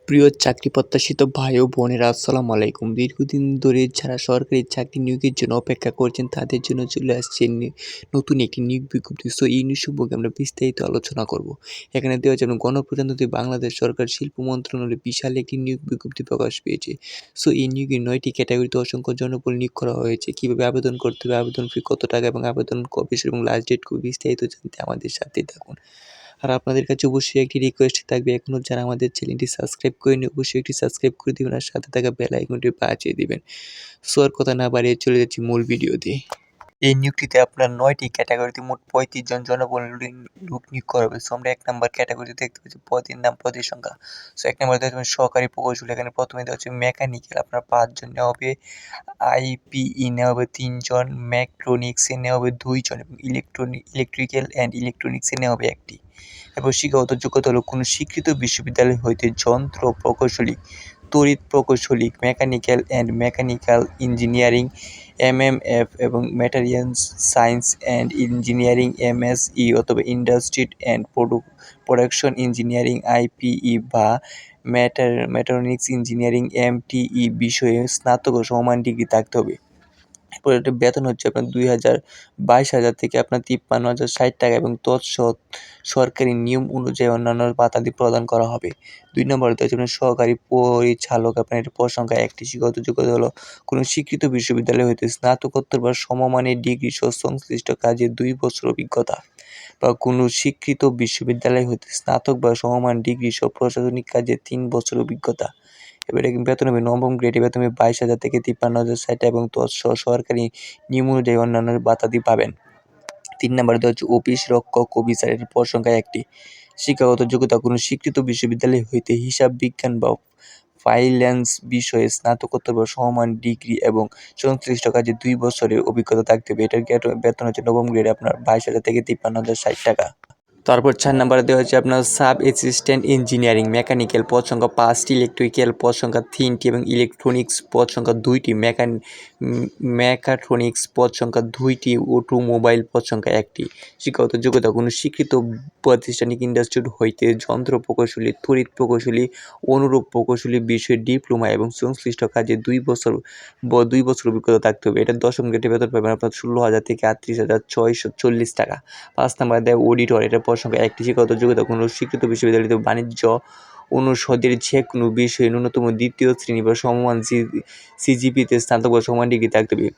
প্রিয় চাকরি প্রত্যাশিত ভাই ও বোনেরা আসসালামু আলাইকুম। দীর্ঘদিন ধরে যারা সরকারি চাকরি নিয়োগের জন্য অপেক্ষা করছেন তাদের জন্য চলে আসছে নতুন একটি নিয়োগ বিজ্ঞপ্তি। সো এই নিয়োগ সম্পর্কে আমরা বিস্তারিত আলোচনা করব। এখানে দেওয়া আছে গণপ্রজাতন্ত্রী বাংলাদেশ সরকার শিল্প মন্ত্রণালয়ে বিশাল একটি নিয়োগ বিজ্ঞপ্তি প্রকাশ পেয়েছে। সো এই নিয়োগে ৯টি ক্যাটাগরিতে অসংখ্য জনবল নিয়োগ করা হয়েছে। কীভাবে আবেদন করতে হবে, আবেদন ফি কত টাকা এবং আবেদন কবে শুরু এবং লাস্ট ডেট কবে, বিস্তারিত জানতে আমাদের সাথেই থাকুন। আর আপনাদের কাছে অবশ্যই একটি রিকোয়েস্ট থাকবে, এখনও যারা আমাদের চ্যানেলটি সাবস্ক্রাইব করেনি অবশ্যই একটি সাবস্ক্রাইব করে দিবেন আর সাথে থাকা বেল আইকনটি বাজিয়ে দিবেন। সো আর কথা না বাড়িয়ে চলে যাচ্ছি মূল ভিডিওতে। এই নিয়োগটিতে আপনার ৯টি ক্যাটাগরিতে মোট ৩৫ জন জনবল লোক নিয়োগ করা হবে। সো আমরা ১ নম্বর ক্যাটাগরিতে দেখতে পাচ্ছি পদের নাম, পদের সংখ্যা। সো ১ নম্বরে দেখতে পাচ্ছি সহকারী প্রকৌশলী, এখানে প্রথমে দেওয়া হচ্ছে মেকানিক্যাল, আপনার ৫ জন নেওয়া হবে। আইপিই নেওয়া হবে ৩ জন, মেট্রনিক্সে নেওয়া হবে ২ জন এবং ইলেকট্রিক্যাল অ্যান্ড ইলেকট্রনিক্সে নেওয়া হবে ১টি। এবং শিক্ষাগত যোগ্যতা হলো কোনো স্বীকৃত বিশ্ববিদ্যালয় হইতে যন্ত্র প্রকৌশলী, তড়িৎ প্রকৌশলী, mechanical and mechanical engineering MMF এবং materials science and engineering MSE অথবা industry and production engineering IPE বা মেকাট্রনিক্স ইঞ্জিনিয়ারিং এমটিই বিষয়ে স্নাতক ও সমমান ডিগ্রি থাকতে হবে। এরপর এটা বেতন হচ্ছে আপনার ২,০২২,০০০ থেকে আপনার ৫৩,০৬০ টাকা এবং সরকারি নিয়ম অনুযায়ী অন্যান্য ভাতাদি প্রদান করা হবে। ২ নম্বরে দেওয়া হচ্ছে আপনার সহকারী পরিচালক, আপনার এটা পদ সংখ্যা ১টি। শিক্ষাগত যোগ্যতা হলো কোনো স্বীকৃত বিশ্ববিদ্যালয় হইতে স্নাতকোত্তর বা সমমানের ডিগ্রি সহ সংশ্লিষ্ট কাজে ২ বছর অভিজ্ঞতা, বা কোনো স্বীকৃত বিশ্ববিদ্যালয় হইতে স্নাতক বা সমমান ডিগ্রি সহ প্রশাসনিক কাজে ৩ বছর অভিজ্ঞতা। এবারে বেতন হবে নবম গ্রেডে বেতন হবে ২২,০০০ থেকে ৫৩,০৬০ এবং তৎসহ সরকারি নিয়ম অনুযায়ী অন্যান্য ভাতাদি পাবেন। ৩ নম্বরে দেওয়া হচ্ছে অফিস রক্ষক অফিসার, এর পদ সংখ্যা ১টি। শিক্ষাগত যোগ্যতা কোনো স্বীকৃত বিশ্ববিদ্যালয় হইতে হিসাব বিজ্ঞান বা ফাইন্যান্স বিষয়ে স্নাতকোত্তর বা সমমান ডিগ্রি এবং সংশ্লিষ্ট কাজে ২ বছরের অভিজ্ঞতা থাকতে হবে। এটার বেতন হচ্ছে নবম গ্রেডে আপনার ২২,০০০ থেকে ৫৩,০৬০ টাকা। তারপর ৪ নম্বরে দেওয়া হচ্ছে আপনার সাব অ্যাসিস্ট্যান্ট ইঞ্জিনিয়ারিং মেকানিক্যাল, পদ সংখ্যা ৫টি, ইলেকট্রিক্যাল পদ সংখ্যা ৩টি এবং ইলেকট্রনিক্স পদ সংখ্যা ২টি, মেকাট্রনিক্স পদ সংখ্যা ২টি, অটোমোবাইল পদ সংখ্যা ১টি। শিক্ষাগত যোগ্যতা কোনো স্বীকৃত প্রাতিষ্ঠানিক ইন্সটিটিউট হইতে যন্ত্র প্রকৌশলী, তড়িৎ প্রকৌশলী, অনুরূপ প্রকৌশলী বিষয়ে ডিপ্লোমা এবং সংশ্লিষ্ট কাজে ২ বছর অভিজ্ঞতা থাকতে হবে। এটা দশম গ্রেডে বেতন পাবেন আপনার ১৬,০০০ থেকে ৩৮,৬৪০ টাকা। ৫ নম্বরে দেয় অডিটর, এটার পদ সংখ্যা ১টি। শিক্ষাগত যোগ্যতা কোনো স্বীকৃত বিশ্ববিদ্যালয়তে বাণিজ্য অনুষদের যে কোনো বিষয়ে ন্যূনতম ২য় শ্রেণী বা সমমান সিজিপিতে স্নাতক বা সমান ডিগ্রি থাকতে হবে।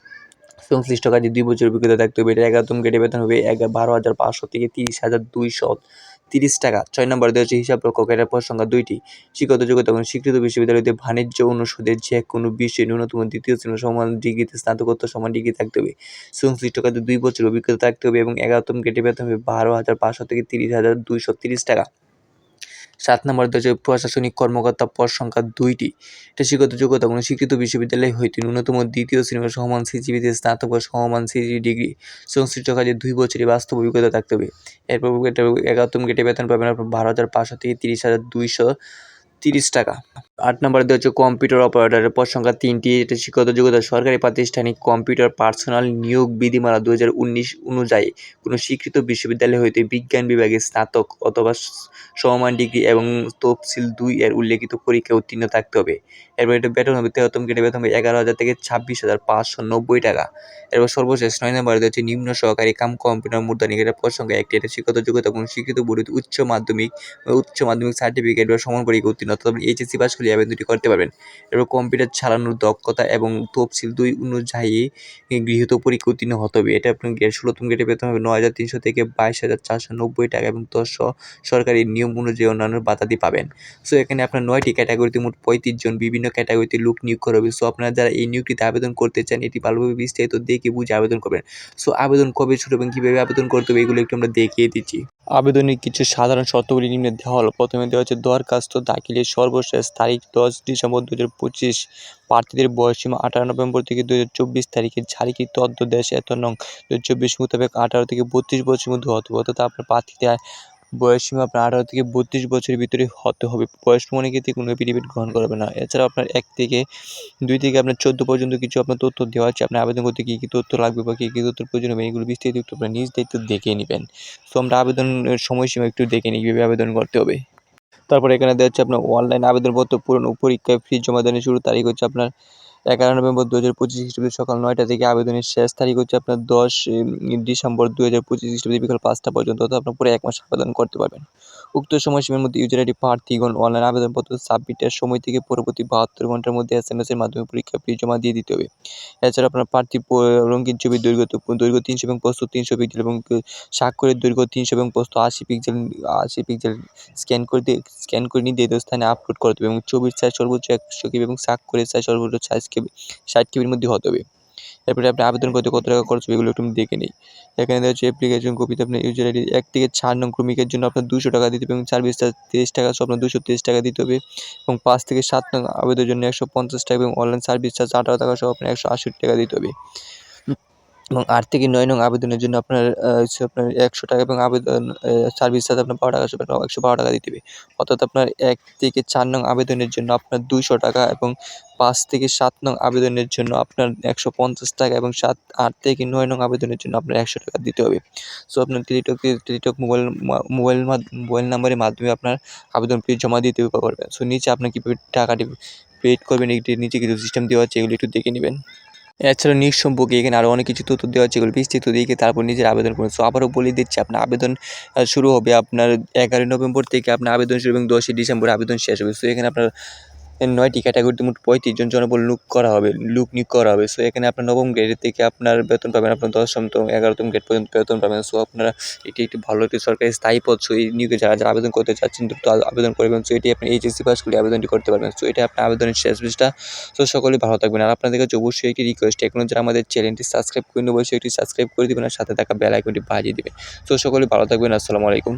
সংশ্লিষ্ট কাজে ২ বছর অভিজ্ঞতা থাকতে হবে। এটা ১১তম গ্রেডে বেতন হবে ১২,৫০০ থেকে ৩০,২৩০ টাকা। ৬ নম্বরে দেওয়া হচ্ছে হিসাব রক্ষক, এটার পদ সংখ্যা ২টি। শিক্ষাগত যোগ্যতা কোনো স্বীকৃত বিশ্ববিদ্যালয়তে বাণিজ্য অনুষদের যে কোনো বিষয়ে ন্যূনতম ২য় শ্রেণী সমান ডিগ্রিতে স্নাতকোত্তর সমান ডিগ্রি থাকতে হবে। সংশ্লিষ্ট কাজে ২ বছর অভিজ্ঞতা থাকতে হবে এবং ১১তম গ্রেডে বেতন হবে ১২,৫০০ থেকে ৩০,২৩০ টাকা। ৭ নম্বরে দেওয়া হচ্ছে প্রশাসনিক কর্মকর্তা, পদ সংখ্যা ২টি। এটা শিক্ষাগত যোগ্যতা কোনো স্বীকৃত বিশ্ববিদ্যালয় হইতে ন্যূনতম ২য় শ্রেণী বা সমমান সিজিপিতে স্নাতক বা সমমান সিজি ডিগ্রি, সংশ্লিষ্ট কাজে ২ বছরের বাস্তব অভিজ্ঞতা থাকতে হবে। এরপর এটা ১১তম গ্রেডে বেতন পাবেন আপনার ১২,৫০০ থেকে ৩০,২৩০ টাকা। ৮ নম্বরে দেওয়া হচ্ছে কম্পিউটার অপারেটরের পদ সংখ্যা ৩টি। এটা শিক্ষাগত যোগ্যতা সরকারি প্রাতিষ্ঠানিক কম্পিউটার পার্সোনাল নিয়োগ বিধিমালা ২০১৯ অনুযায়ী কোনো স্বীকৃত বিশ্ববিদ্যালয় হইতে বিজ্ঞান বিভাগে স্নাতক অথবা সমমান ডিগ্রি এবং তফসিল ২ এর উল্লেখিত পরীক্ষায় উত্তীর্ণ থাকতে হবে। এরপর এটা বেতন হবে ১৩তম গ্রেডে বেতন হবে ১১,০০০ থেকে ২৬,৫৯০ টাকা। এরপর সর্বশেষ ৯ নম্বরে দেওয়া হচ্ছে নিম্ন সহকারী কাম কম্পিউটার মূর্ধনিক, এটার পদ সংখ্যা ১টি। এটা শিক্ষাগত যোগ্যতা কোনো স্বীকৃত বোর্ড হইতে উচ্চ মাধ্যমিক সার্টিফিকেট বা সমান পরীক্ষায় উত্তীর্ণ অথবা এইচএসসি পাস করলে আবেদনটি করতে পারবেন। এরপর কম্পিউটার চালানোর দক্ষতা এবং তফসিল ২ অনুযায়ী গৃহীত পরীক্ষা উত্তীর্ণ হতে হবে। এটা আপনার ১৬তম গ্রেডে বেতন হবে ৯,৩০০ থেকে ২২,৪৯০ টাকা এবং সরকারি নিয়ম অনুযায়ী অন্যান্য ভাতাদি পাবেন। সো এখানে আপনার ৯টি ক্যাটাগরিতে মোট ৩৫ জন বিভিন্ন ক্যাটাগরিতে লোক নিয়োগ করা হবে। সো আপনারা যারা এই নিয়োগটিতে আবেদন করতে চান এটি ভালোভাবে বিস্তারিত দেখে বুঝে আবেদন করবেন। সো আবেদন কবে শুরু এবং কীভাবে আবেদন করতে হবে এগুলো একটু আমরা দেখিয়ে দিচ্ছি। আবেদনের কিছু সাধারণ শর্তাবলী নিম্নে দেওয়া হলো। প্রথমে দেওয়া হচ্ছে দরখাস্ত দাখিলের সর্বশেষ তারিখ ১০ ডিসেম্বর ২০২৫। প্রার্থীদের বয়সসীমা ১৮ নভেম্বর থেকে ২০২৪ তারিখে জারিকৃত অধ্যাদেশ এত নং ২০২৪ মোতাবেক ১৮ থেকে ৩২ বছরের মধ্যে হতে হবে। অর্থাৎ আপনার প্রার্থীদের বয়সসীমা আপনার ১৮ থেকে ৩২ বছরের ভিতরে হতে হবে। বয়স প্রমাণের ক্ষেত্রে কোনো এফিডেভিট গ্রহণ করা হবে না। এছাড়াও আপনার ২ থেকে আপনার ১৪ পর্যন্ত কিছু আপনার তথ্য দেওয়া আছে। আপনার আবেদন করতে কী তথ্য লাগবে বা কী তথ্যের প্রয়োজন হবে এগুলো বিস্তারিত একটু আপনার নিজ দায়িত্বে দেখে নেবেন। সো আমরা আবেদনের সময়সীমা একটু দেখে নিই কীভাবে আবেদন করতে হবে। তারপরে এখানে দেওয়া হচ্ছে আপনার অনলাইন আবেদনপত্র পূরণ ও পরীক্ষায় ফি জমা দানের শুরুর তারিখ হচ্ছে আপনার 11 নভেম্বর 2025 খ্রিস্টাব্দে সকাল 9টা থেকে, আবেদনের শেষ তারিখ হচ্ছে আপনার 10 ডিসেম্বর 2025 খ্রিস্টাব্দে বিকাল 5টা পর্যন্ত, অর্থাৎ আপনার পুরো 1 মাস আবেদন করতে পারবেন। উক্ত সময়সীমার মধ্যে ইউজার আইডি প্রার্থীগণ অনলাইন আবেদনপত্র সাবমিটের সময় থেকে পরবর্তী 72 ঘন্টার মধ্যে SMS এর মাধ্যমে পরীক্ষা ফি জমা দিয়ে দিতে হবে। এছাড়া আপনার প্রার্থী রঙিন ছবির দৈর্ঘ্য 300 এবং প্রস্থ 300 পিক্সেল এবং স্বাক্ষরের দৈর্ঘ্য 300 এবং প্রস্থ 80 পিক্সেল স্ক্যান করে নির্ধারিত স্থানে আপলোড করতে হবে এবং ছবির সাইজ সর্বোচ্চ 100 কেবি এবং স্বাক্ষরের সাইজ সর্বোচ্চ 60 কেবির মধ্যে হতে হবে। এরপরে আপনি আবেদন করতে কত টাকা খরচ হবে এগুলো একটু দেখে নিই। এখানে দেওয়া হচ্ছে অ্যাপ্লিকেশন কপিতে আপনার ইউজার আইডি 1 থেকে 4 নং ক্রমিকের জন্য আপনার 200 টাকা দিতে হবে এবং 4 বিস্তার 30 টাকা, সহ আপনার 230 টাকা দিতে হবে এবং 5 থেকে 7 নং আবেদনের জন্য 150 টাকা এবং অনলাইন সার্ভিস চার্জ 18 টাকা সহ আপনার 168 টাকা দিতে হবে। এবং 8 থেকে 9 নং আবেদনের জন্য আপনার হচ্ছে আপনার 100 টাকা এবং আবেদন সার্ভিস চার্জ আপনার 12 টাকা, 112 টাকা দিতে হবে। অর্থাৎ আপনার 1 থেকে 4 নং আবেদনের জন্য আপনার 200 টাকা এবং 5 থেকে 7 নং আবেদনের জন্য আপনার 150 টাকা এবং 8 থেকে 9 নং আবেদনের জন্য আপনার 100 টাকা দিতে হবে। সো আপনার টেলিটক মোবাইল নাম্বারের মাধ্যমে আপনার আবেদন ফি জমা দিতে পারবেন। সো নিচে আপনি কীভাবে টাকাটি পেইড করবেন এটি নিচে কিছু সিস্টেম দেওয়া আছে, এগুলো একটু দেখে নেবেন। এছাড়া নিয়োগ সম্পর্কে এখানে আরও অনেক কিছু তথ্য দেওয়া আছে, এগুলো বিস্তৃত দেখে তারপর নিজের আবেদন করুন। সো আবারও বলে দিচ্ছি, আপনার আবেদন শুরু হবে আপনার 11 নভেম্বর থেকে, আপনার আবেদন শুরু এবং 10 ডিসেম্বর আবেদন শেষ হবে। সো এখানে আপনার 9টি ক্যাটাগরিতে মোট 35 জন জনবল নিয়োগ করা হবে। সো এখানে আপনার নবম গ্রেড থেকে আপনার বেতন পাবেন আপনার 10ম থেকে 11তম গ্রেড পর্যন্ত বেতন পাবেন। সো আপনারা এটি একটি ভালো একটি সরকারি স্থায়ী পদ। সো এই নিয়োগে যারা আবেদন করতে চাচ্ছেন দ্রুত আবেদন করবেন। সো এটি আপনি এইচএসসি পাস করলে আবেদনটি করতে পারবেন। সো এটা আপনার আবেদনের শেষ পৃষ্ঠা। সো সকলেই ভালো থাকবেন। আর আপনাদের কাছে অবশ্যই একটি রিকোয়েস্ট, এখনও যারা আমাদের চ্যানেলটি সাবস্ক্রাইব করেনি অবশ্যই একটি সাবস্ক্রাইব করে দিবেন আর সাথে থাকা বেল আইকনটি বাজিয়ে দিবেন। সো সকলেই ভালো থাকবেন। আসসালামু আলাইকুম।